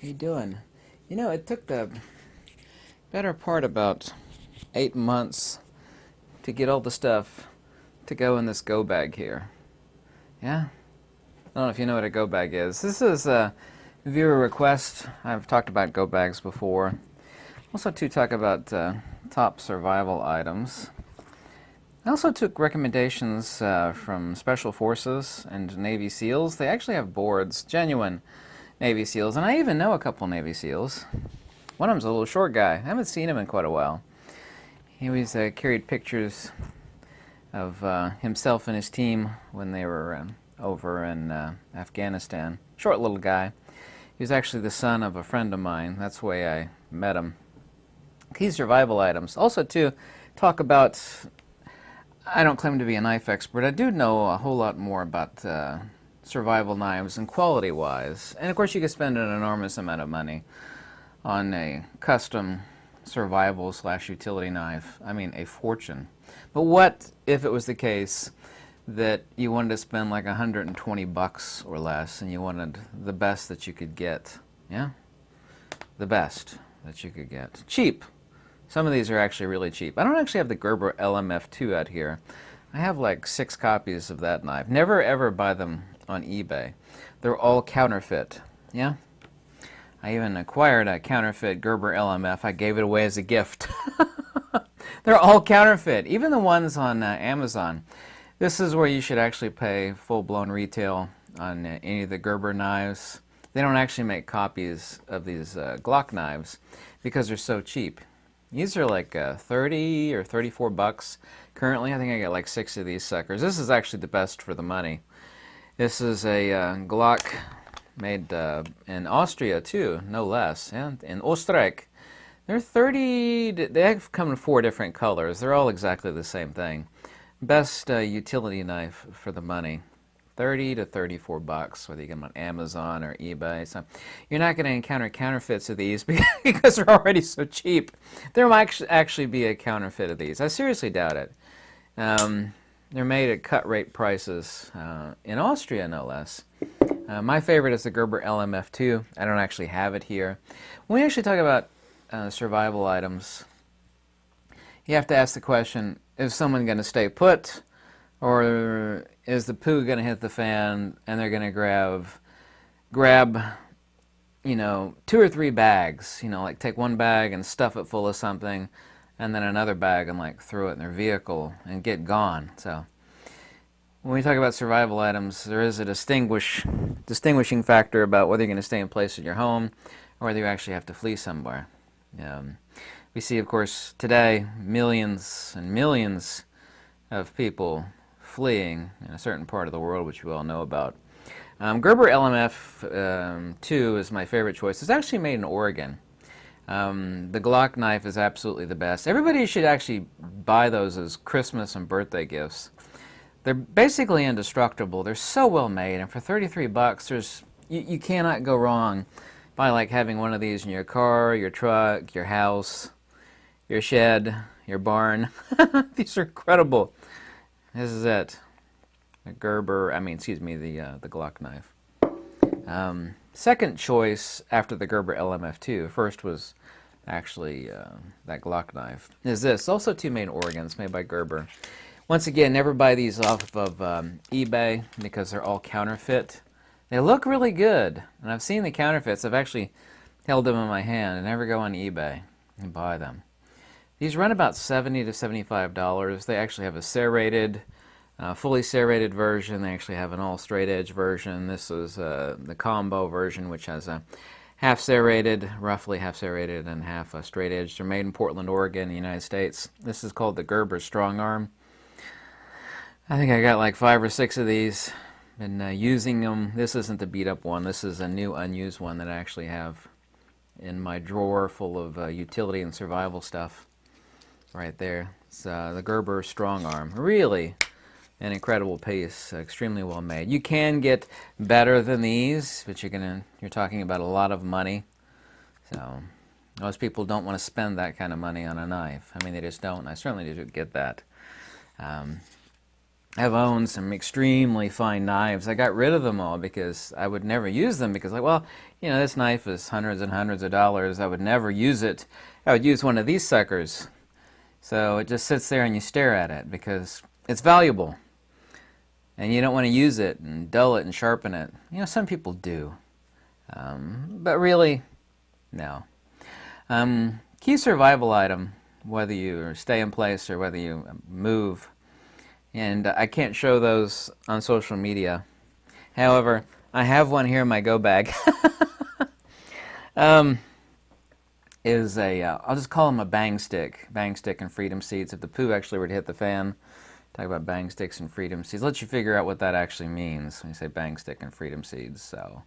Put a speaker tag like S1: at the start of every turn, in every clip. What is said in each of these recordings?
S1: How you doing? You know, it took the better part about 8 months to get all the stuff to go in this go bag here. Yeah? I don't know if you know what a go bag is. This is a viewer request. I've talked about go bags before. Also to talk about top survival items. I also took recommendations from Special Forces and Navy SEALs. They actually have boards, genuine Navy SEALs, and I even know a couple Navy SEALs. One of them's a little short guy. I haven't seen him in quite a while. He always carried pictures of himself and his team when they were over in Afghanistan. Short little guy. He was actually the son of a friend of mine. That's the way I met him. Key survival items. Also, to talk about, I don't claim to be a knife expert. I do know a whole lot more about survival knives and quality-wise. And of course, you can spend an enormous amount of money on a custom survival/utility knife. I mean, a fortune. But what if it was the case that you wanted to spend like $120 or less and you wanted the best that you could get? Yeah? The best that you could get. Cheap. Some of these are actually really cheap. I don't actually have the Gerber LMF2 out here. I have like 6 copies of that knife. Never ever buy them on eBay. They're all counterfeit. Yeah? I even acquired a counterfeit Gerber LMF. I gave it away as a gift. They're all counterfeit, even the ones on Amazon. This is where you should actually pay full-blown retail on any of the Gerber knives. They don't actually make copies of these Glock knives because they're so cheap. These are like 30 or 34 bucks. Currently, I think I got like 6 of these suckers. This is actually the best for the money. This is a Glock made in Austria too, no less. Yeah? In Österreich. They're 30, they come in 4 different colors. They're all exactly the same thing. Best utility knife for the money. 30 to 34 bucks, whether you get them on Amazon or eBay. So you're not going to encounter counterfeits of these because they're already so cheap. There might actually be a counterfeit of these. I seriously doubt it. They're made at cut rate prices in Austria, no less. My favorite is the Gerber LMF2. I don't actually have it here. When we actually talk about survival items, you have to ask the question, is someone going to stay put? Or is the poo going to hit the fan and they're going to grab, you know, 2 or 3 bags, you know, like take one bag and stuff it full of something and then another bag and like throw it in their vehicle and get gone. So when we talk about survival items, there is a distinguishing factor about whether you're going to stay in place in your home or whether you actually have to flee somewhere. We see, of course, today millions and millions of people fleeing in a certain part of the world, which we all know about. Gerber LMF 2 is my favorite choice. It's actually made in Oregon. The Glock knife is absolutely the best. Everybody should actually buy those as Christmas and birthday gifts. They're basically indestructible. They're so well made, and for 33 bucks, you cannot go wrong by like having one of these in your car, your truck, your house, your shed, your barn. These are incredible. This is it. The Glock knife. Second choice after the Gerber LMF2, first was actually that Glock knife, is this. Also two made in Oregon. It's made by Gerber. Once again, never buy these off of eBay because they're all counterfeit. They look really good, and I've seen the counterfeits. I've actually held them in my hand and never go on eBay and buy them. These run about $70 to $75. They actually have a serrated, fully serrated version. They actually have an all straight edge version. This is the combo version, which has a half serrated, roughly half serrated, and half straight edge. They're made in Portland, Oregon, the United States. This is called the Gerber strongarm. I think I got like 5 or 6 of these. Been using them. This isn't the beat up one. This is a new unused one that I actually have in my drawer full of utility and survival stuff. Right there. It's the Gerber strongarm. Really an incredible piece. Extremely well made. You can get better than these, but you're talking about a lot of money. So most people don't want to spend that kind of money on a knife. I mean, they just don't. I certainly do get that. I've owned some extremely fine knives. I got rid of them all because I would never use them because, like, well, this knife is hundreds and hundreds of dollars. I would never use it. I would use one of these suckers. So it just sits there and you stare at it because it's valuable. And you don't want to use it and dull it and sharpen it. Some people do. But really, no. Key survival item, whether you stay in place or whether you move. And I can't show those on social media. However, I have one here in my go bag. Is I'll just call them a bang stick and freedom seeds. If the poo actually were to hit the fan, talk about bang sticks and freedom seeds. Let you figure out what that actually means when you say bang stick and freedom seeds. So,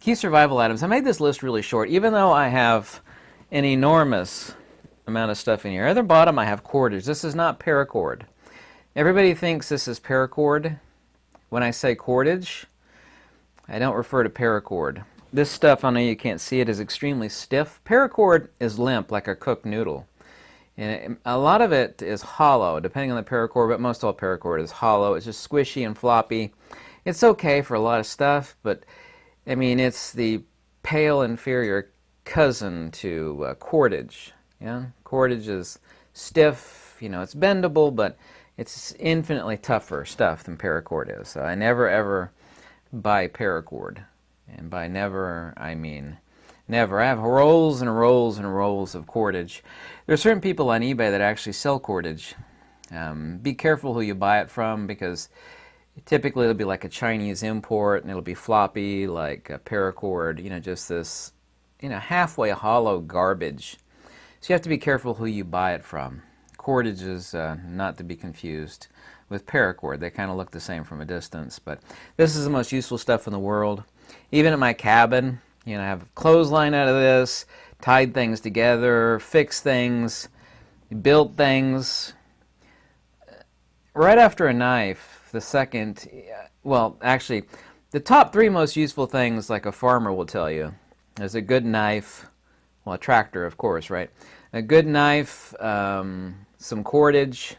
S1: key survival items. I made this list really short, even though I have an enormous amount of stuff in here. At the bottom, I have cordage. This is not paracord. Everybody thinks this is paracord. When I say cordage, I don't refer to paracord. This stuff, I know you can't see it, is extremely stiff. Paracord is limp, like a cooked noodle. And a lot of it is hollow, depending on the paracord, but most all paracord is hollow. It's just squishy and floppy. It's okay for a lot of stuff, but, it's the pale inferior cousin to cordage. Yeah? Cordage is stiff, it's bendable, but it's infinitely tougher stuff than paracord is. So I never, ever buy paracord. And by never, I mean never. I have rolls and rolls and rolls of cordage. There are certain people on eBay that actually sell cordage. Be careful who you buy it from because typically it'll be like a Chinese import and it'll be floppy like a paracord, just this, halfway hollow garbage. So you have to be careful who you buy it from. Cordage is not to be confused with paracord. They kind of look the same from a distance, but this is the most useful stuff in the world. Even in my cabin, I have a clothesline out of this, tied things together, fixed things, built things. Right after a knife, the second, actually, the top three most useful things, like a farmer will tell you, is a good knife, a tractor, of course, right? A good knife, some cordage,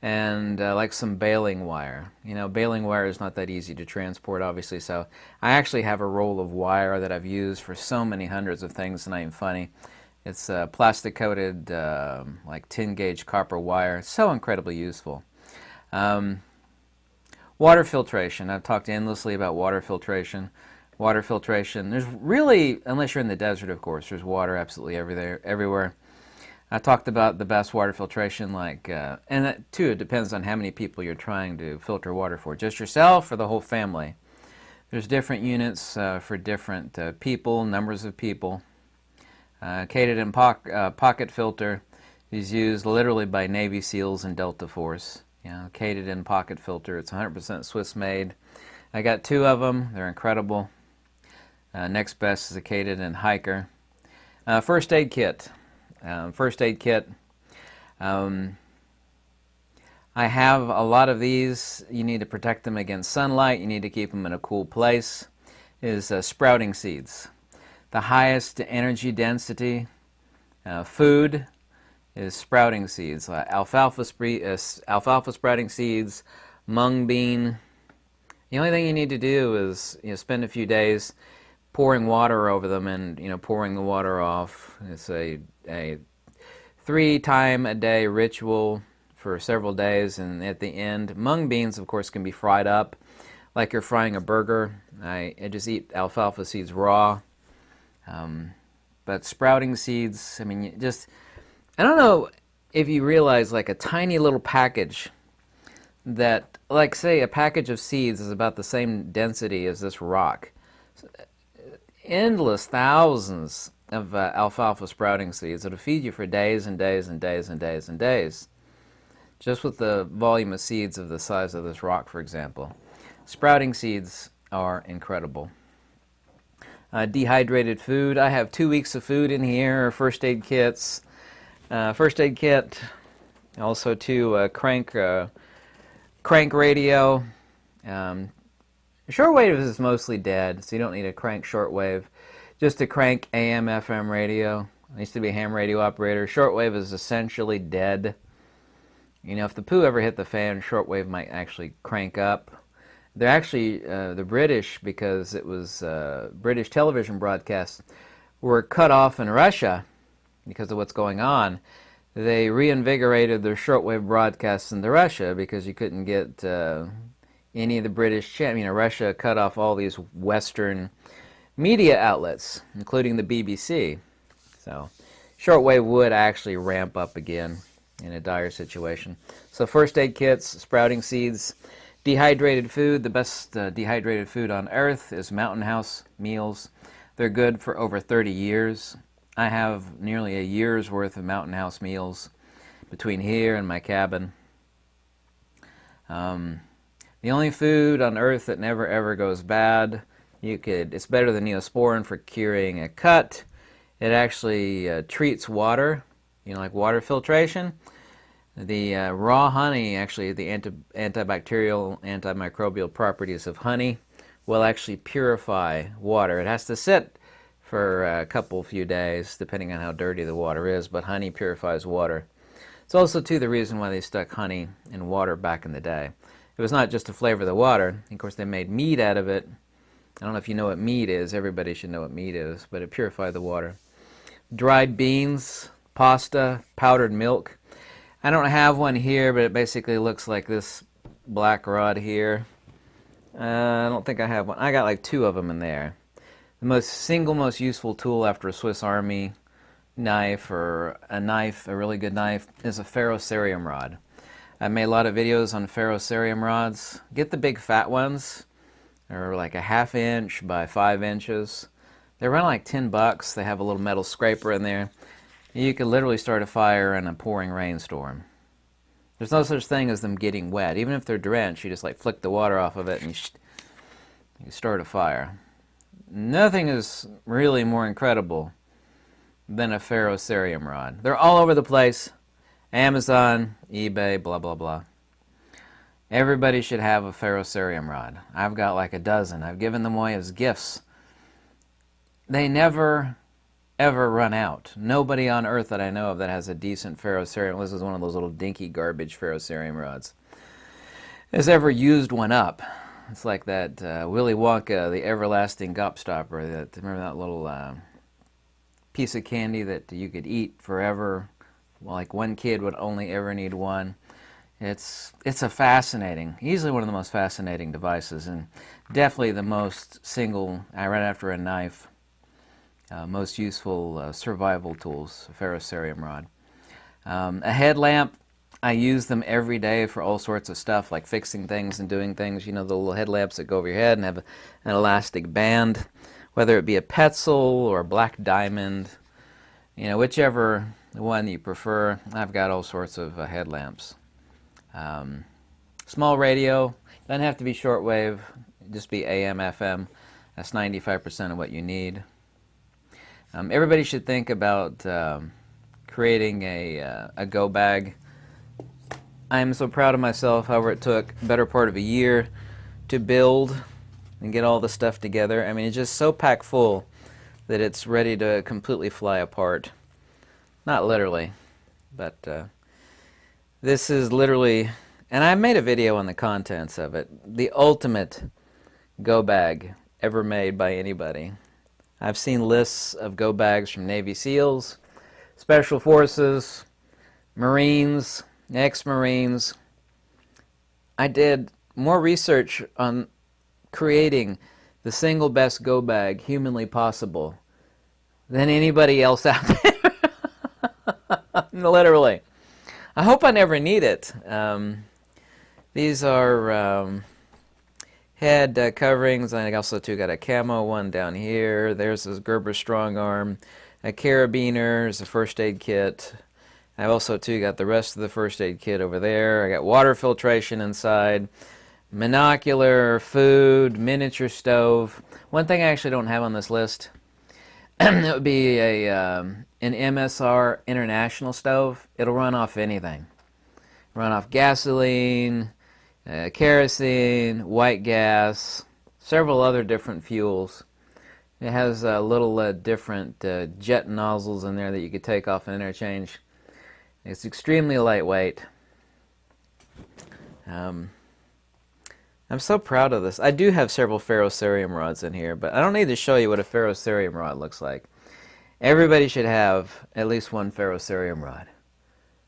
S1: and like some baling wire. Baling wire is not that easy to transport, obviously, so I actually have a roll of wire that I've used for so many hundreds of things, it's not even funny. It's plastic-coated, like 10-gauge copper wire. It's so incredibly useful. Water filtration. I've talked endlessly about water filtration. Water filtration. There's really, unless you're in the desert, of course, there's water absolutely everywhere. I talked about the best water filtration, and that too, it depends on how many people you're trying to filter water for. Just yourself or the whole family. There's different units for different people, numbers of people. Kated pocket filter is used literally by Navy SEALs and Delta Force. Kated pocket filter. It's 100% Swiss made. I got two of them. They're incredible. Next best is a Kated hiker. First aid kit. I have a lot of these. You need to protect them against sunlight. You need to keep them in a cool place. Is sprouting seeds. The highest energy density food is sprouting seeds. Alfalfa sprouting seeds, mung bean. The only thing you need to do is spend a few days pouring water over them and pouring the water off. It's a 3-time-a-day ritual for several days, and at the end, mung beans, of course, can be fried up like you're frying a burger. I just eat alfalfa seeds raw. But sprouting seeds, I don't know if you realize, like, a tiny little package that, like, say, a package of seeds is about the same density as this rock. Endless thousands of alfalfa sprouting seeds that'll feed you for days and days and days and days and days. Just with the volume of seeds of the size of this rock, for example. Sprouting seeds are incredible. Dehydrated food. I have 2 weeks of food in here. First aid kits. First aid kit. Also crank radio. Shortwave is mostly dead, so you don't need a crank shortwave. Just a crank AM, FM radio. I used to be a ham radio operator. Shortwave is essentially dead. You know, if the poo ever hit the fan, shortwave might actually crank up. They're actually, the British, because it was British television broadcasts, were cut off in Russia because of what's going on. They reinvigorated their shortwave broadcasts into Russia because you couldn't get any of the British channels. You know, Russia cut off all these Western media outlets, including the BBC. So shortwave would actually ramp up again in a dire situation. So first aid kits, sprouting seeds, dehydrated food. The best dehydrated food on earth is Mountain House meals. They're good for over 30 years. I have nearly a year's worth of Mountain House meals between here and my cabin. The only food on earth that never ever goes bad, it's better than Neosporin for curing a cut. It actually treats water, like water filtration. The raw honey, actually the antibacterial, antimicrobial properties of honey will actually purify water. It has to sit for a few days, depending on how dirty the water is, but honey purifies water. It's also, too, the reason why they stuck honey in water back in the day. It was not just to flavor the water. Of course, they made mead out of it. I don't know if you know what mead is. Everybody should know what mead is, but it purified the water. Dried beans, pasta, powdered milk. I don't have one here, but it basically looks like this black rod here. I don't think I have one. I got like 2 of them in there. The most useful tool after a Swiss Army knife or a really good knife, is a ferrocerium rod. I've made a lot of videos on ferrocerium rods. Get the big fat ones. They're like a 1/2 inch by 5 inches. They're around like $10. They have a little metal scraper in there. You can literally start a fire in a pouring rainstorm. There's no such thing as them getting wet. Even if they're drenched, you just like flick the water off of it and you start a fire. Nothing is really more incredible than a ferrocerium rod. They're all over the place. Amazon, eBay, blah, blah, blah. Everybody should have a ferrocerium rod. I've got like a dozen. I've given them away as gifts. They never, ever run out. Nobody on earth that I know of that has a decent ferrocerium, this is one of those little dinky garbage ferrocerium rods, has ever used one up. It's like that Willy Wonka, the everlasting gobstopper. Remember that little piece of candy that you could eat forever? Well, like one kid would only ever need one. It's a fascinating, easily one of the most fascinating devices, and definitely the most right after a knife, most useful survival tools, a ferrocerium rod. A headlamp, I use them every day for all sorts of stuff, like fixing things and doing things. You know, the little headlamps that go over your head and have an elastic band, whether it be a Petzl or a black diamond, whichever one you prefer. I've got all sorts of headlamps. Small radio, doesn't have to be shortwave, just be AM, FM. That's 95% of what you need. Everybody should think about creating a go bag. I'm so proud of myself, however it took a better part of a year to build and get all the stuff together. I mean, it's just so packed full that it's ready to completely fly apart. Not literally, but this is literally, and I made a video on the contents of it, the ultimate go bag ever made by anybody. I've seen lists of go bags from Navy SEALs, Special Forces, Marines, ex-Marines. I did more research on creating the single best go bag humanly possible than anybody else out there. Literally. I hope I never need it. These are head coverings. I also too got a camo one down here. There's this Gerber strongarm, a carabiner, there's a first aid kit. I've also too got the rest of the first aid kit over there. I got water filtration inside, monocular, food, miniature stove. One thing I actually don't have on this list, it would be an MSR international stove. It'll run off anything. Run off gasoline, kerosene, white gas, several other different fuels. It has little different jet nozzles in there that you could take off and interchange. It's extremely lightweight. Um, I'm so proud of this. I do have several ferrocerium rods in here, but I don't need to show you what a ferrocerium rod looks like. Everybody should have at least one ferrocerium rod.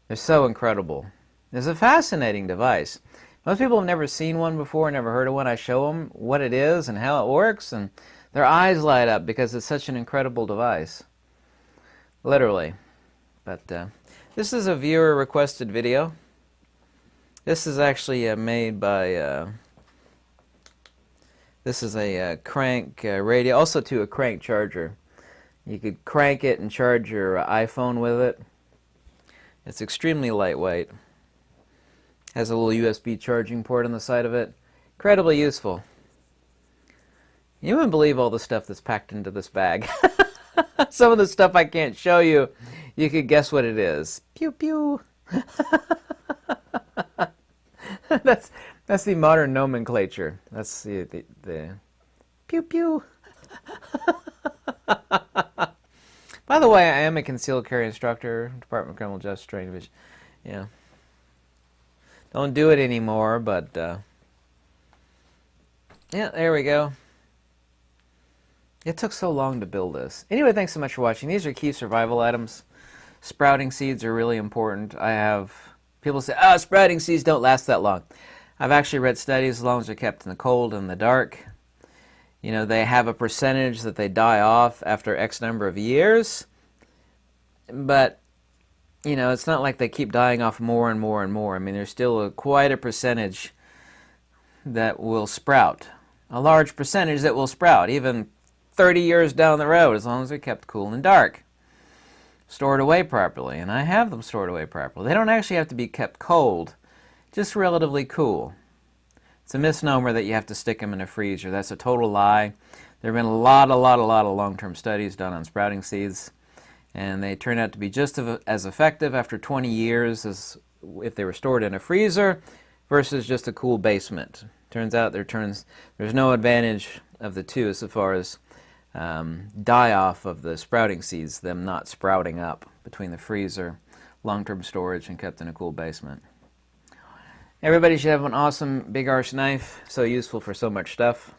S1: They're so incredible. It's a fascinating device. Most people have never seen one before, never heard of one. I show them what it is and how it works, and their eyes light up because it's such an incredible device. Literally. But this is a viewer-requested video. This is actually made by... this is a crank radio, also to a crank charger. You could crank it and charge your iPhone with it. It's extremely lightweight. Has a little USB charging port on the side of it. Incredibly useful. You wouldn't believe all the stuff that's packed into this bag. Some of the stuff I can't show you, you could guess what it is. Pew pew. That's the modern nomenclature. That's the pew pew. By the way, I am a concealed carry instructor, Department of Criminal Justice Training Division. Yeah. Don't do it anymore, but yeah, there we go. It took so long to build this. Anyway, thanks so much for watching. These are key survival items. Sprouting seeds are really important. I have people say, "Oh, sprouting seeds don't last that long." I've actually read studies as long as they're kept in the cold and the dark. You know, they have a percentage that they die off after X number of years. But, you know, it's not like they keep dying off more and more and more. I mean, there's still quite a percentage that will sprout. A large percentage that will sprout, even 30 years down the road, as long as they're kept cool and dark. Stored away properly, and I have them stored away properly. They don't actually have to be kept cold, just relatively cool. It's a misnomer that you have to stick them in a freezer. That's a total lie. There have been a lot of long-term studies done on sprouting seeds, and they turn out to be just as effective after 20 years as if they were stored in a freezer versus just a cool basement. Turns out there's no advantage of the two as far as die-off of the sprouting seeds, them not sprouting up between the freezer, long-term storage, and kept in a cool basement. Everybody should have an awesome big arch knife, so useful for so much stuff.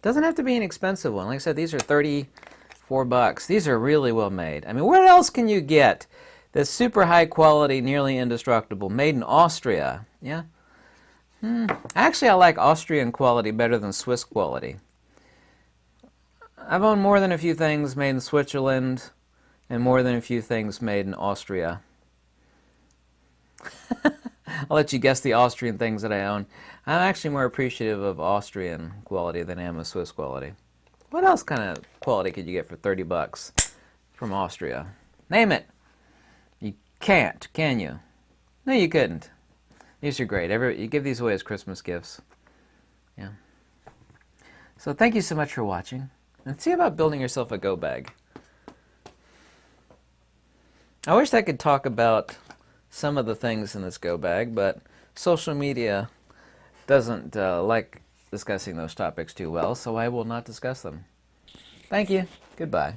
S1: Doesn't have to be an expensive one. Like I said, these are $34. These are really well made. I mean, what else can you get that's super high quality, nearly indestructible, made in Austria? Yeah? Actually, I like Austrian quality better than Swiss quality. I've owned more than a few things made in Switzerland and more than a few things made in Austria. I'll let you guess the Austrian things that I own. I'm actually more appreciative of Austrian quality than I am of Swiss quality. What else kind of quality could you get for $30 from Austria? Name it. You can't, can you? No, you couldn't. These are great. You give these away as Christmas gifts. Yeah. So thank you so much for watching. And see about building yourself a go bag. I wish I could talk about some of the things in this go bag, but social media doesn't like discussing those topics too well, so I will not discuss them. Thank you. Goodbye.